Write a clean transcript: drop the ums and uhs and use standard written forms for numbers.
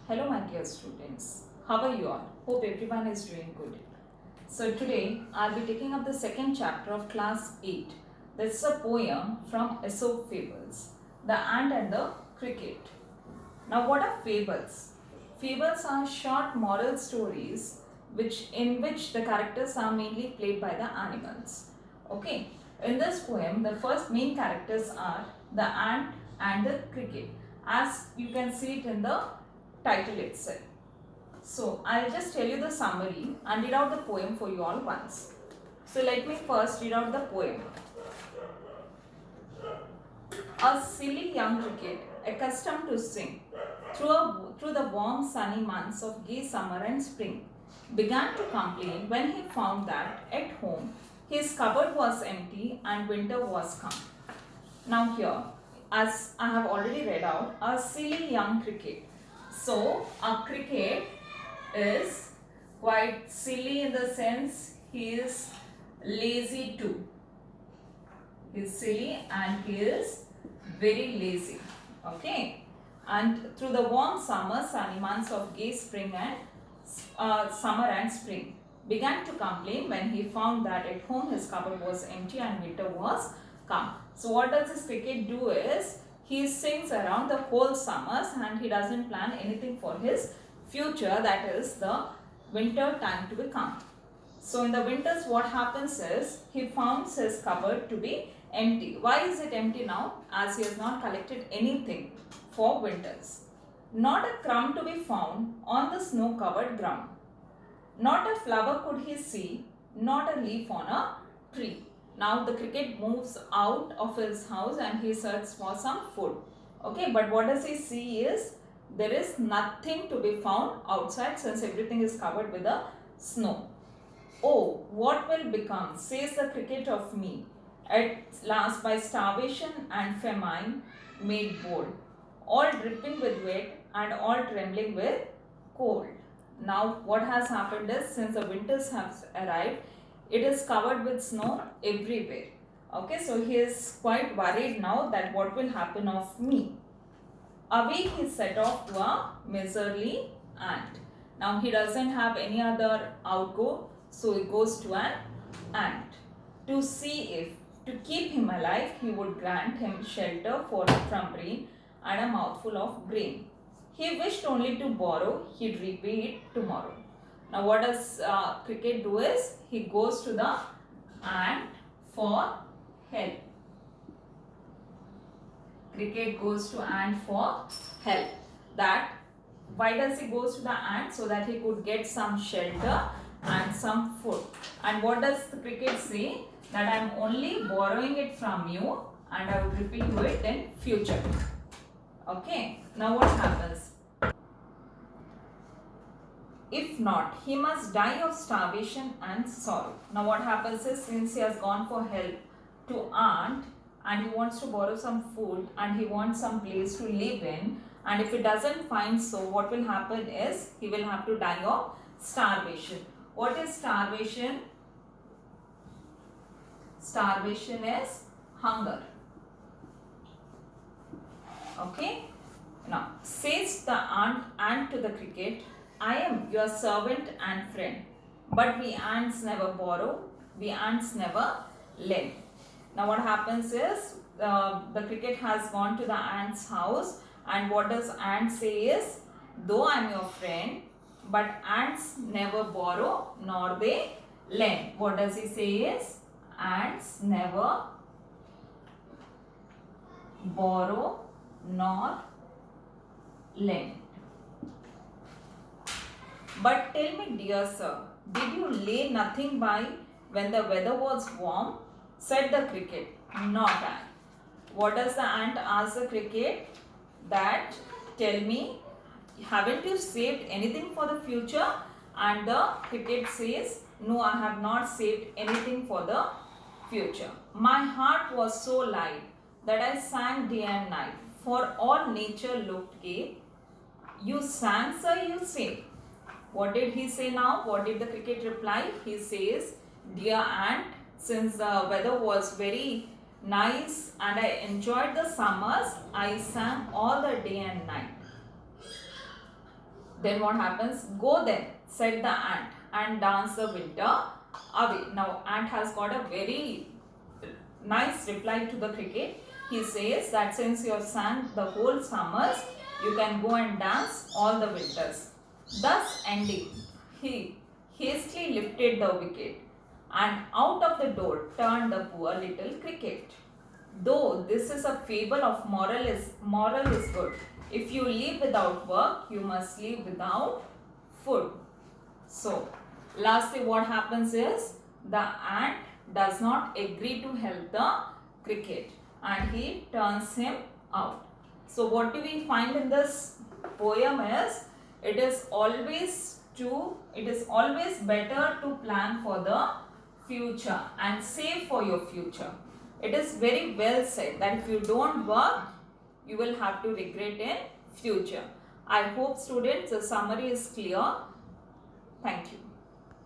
Hello my dear students, how are you all? Hope everyone is doing good. So today I'll be taking up the second chapter of class 8. This is a poem from Aesop Fables, The Ant and the Cricket. Now what are fables? Fables are short moral stories in which the characters are mainly played by the animals. Okay, in this poem the first main characters are the ant and the cricket, as you can see it in the title itself. So I'll just tell you the summary and read out the poem for you all once. So let me first read out the poem. A silly young cricket, accustomed to sing through the warm sunny months of gay summer and spring, began to complain when he found that at home his cupboard was empty and winter was come. Now here, as I have already read out, a silly young cricket. So a cricket is quite silly in the sense he is lazy too. He is silly and he is very lazy. Okay. And through the warm summer, sunny months of gay spring and summer and spring, began to complain when he found that at home his cupboard was empty and winter was come. So what does this cricket do is, he sings around the whole summers and he doesn't plan anything for his future, that is the winter time to become. So in the winters what happens is, he finds his cupboard to be empty. Why is it empty now? As he has not collected anything for winters. Not a crumb to be found on the snow covered ground. Not a flower could he see, not a leaf on a tree. Now the cricket moves out of his house and he searches for some food. Okay, but what does he see is, there is nothing to be found outside since everything is covered with the snow. Oh, what will become, says the cricket, of me, at last by starvation and famine made bold, all dripping with wet and all trembling with cold. Now what has happened is, since the winters have arrived, it is covered with snow everywhere. Okay, so he is quite worried now that what will happen of me. Away he set off to a miserly ant. Now he doesn't have any other outgo, so he goes to an ant to see if, to keep him alive, he would grant him shelter from rain and a mouthful of grain. He wished only to borrow, he'd repay it tomorrow. Now what does cricket do is, he goes to the ant for help. Cricket goes to ant for help. That, why does he goes to the ant? So that he could get some shelter and some food. And what does the cricket say? That I am only borrowing it from you and I will repay you it in future. Okay, now what happens? If not, he must die of starvation and sorrow. Now what happens is, since he has gone for help to ant and he wants to borrow some food and he wants some place to live in, and if he doesn't find so, what will happen is, he will have to die of starvation. What is starvation? Starvation is hunger. Okay. Now says the ant to the cricket, I am your servant and friend, but we ants never borrow, we ants never lend. Now what happens is, the cricket has gone to the ant's house, and what does ant say is, though I am your friend, but ants never borrow nor they lend. What does he say is, ants never borrow nor lend. But tell me, dear sir, did you lay nothing by when the weather was warm? Said the cricket, not I. What does the ant ask the cricket? That, tell me, haven't you saved anything for the future? And the cricket says, no, I have not saved anything for the future. My heart was so light that I sang day and night, for all nature looked gay. You sang, sir, you say. What did he say now? What did the cricket reply? He says, dear ant, since the weather was very nice and I enjoyed the summers, I sang all the day and night. Then what happens? Go then, said the ant, and dance the winter away. Now ant has got a very nice reply to the cricket. He says that since you have sang the whole summers, you can go and dance all the winters. Thus ending, he hastily lifted the wicket, and out of the door turned the poor little cricket. Though this is a fable of moral is good. If you live without work, you must live without food. So, lastly, what happens is the ant does not agree to help the cricket and he turns him out. So, what do we find in this poem is it is always better to plan for the future and save for your future. It is very well said that if you don't work, you will have to regret in future. I hope students the summary is clear.